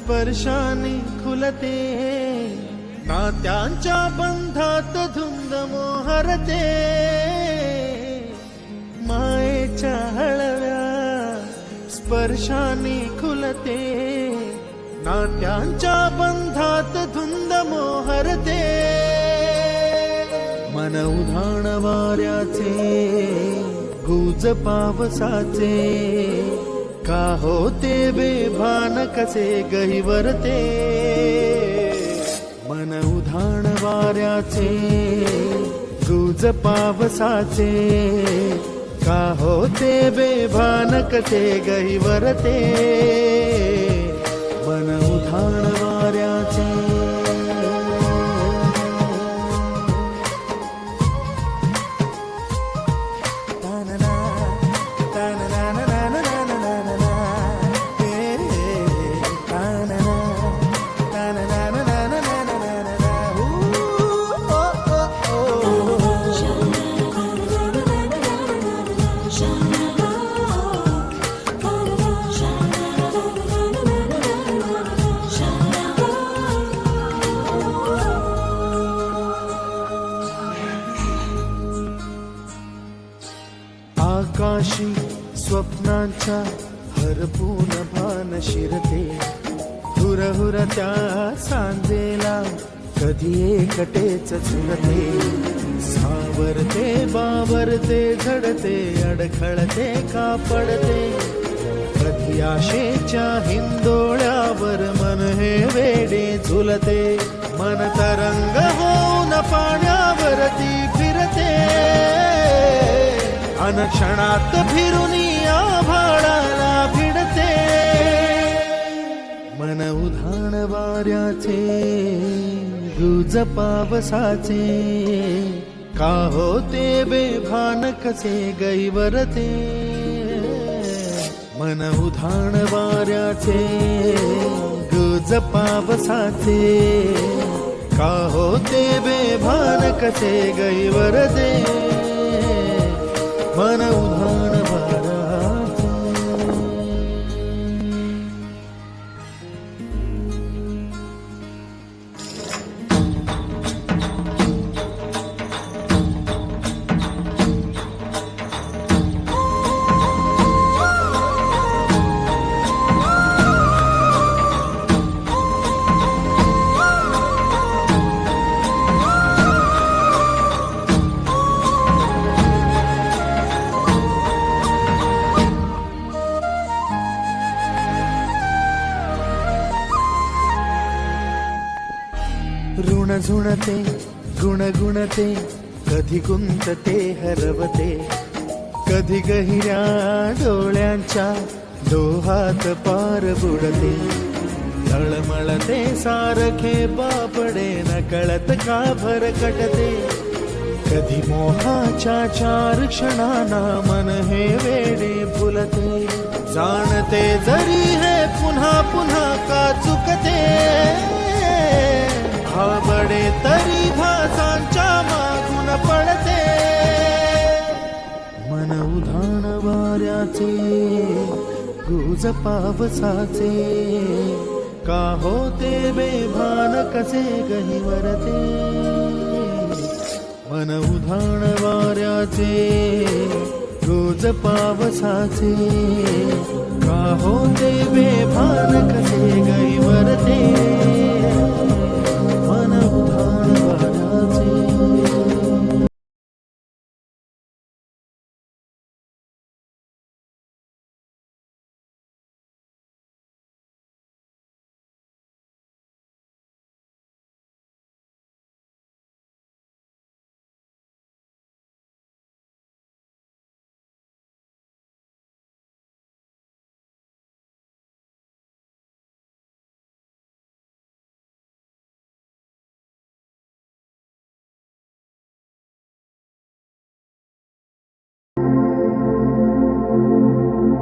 स्पर्शाने खुलते, नात्यांच्या बंधात धुंद मोहरते, मायेच्या हळव्या स्पर्शाने खुलते, नात्यांच्या बंधात धुंद मोहरते, मन उधाण वाऱ्याचे गुज पावसाचे, का होते बेभान कसे गहिवरते, मन उधाण वाऱ्याचे गुज पावसाचे, का होते बेभान कसे गहिवरते, मन उधाण वाऱ्याचे. आकाशी स्वप्नांच्या हरपून भान शिरते, हुरहुरत्या सांजेला कधी एकटेच झुरते, सावरते बावरते झडते, अडखळते का पडते, कधी आशेच्या हिंदोळ्यावर मन हे वेडे झुलते, मन तरंग होऊन पाण्यावरती फिरते, अनक्षणात फिरुनी आभाळाला भिडते, मन उधाण वाऱ्याचे गुज पावसाचे, का होते बेभान कसे गैवरते, मन उधाण वाऱ्याचे गुज पावसाचे, का होते बेभान कसे गैवरते, मन उधाण वाऱ्याचे. ऋण झुणते गुणगुणते, कधी गुंतते हरवते, कधी गहिऱ्या डोळ्यांच्या डोहात पार बुडते, तळमळते सारखे बापडे नकळत का भरकटते, कधी मोहाच्या चार क्षणांना मन हे वेडे फुलते, जाणते जरी हे पुन्हा पुन्हा का चुकते, बडे तरी भासांच्या मागून पडते, मन उधाण वाऱ्याचे गुज पावसाचे, का होते बेभान कसे गहिवरते, मन उधाण वाऱ्याचे गुज पावसाचे, का होते बेभान कसे गहिवरते.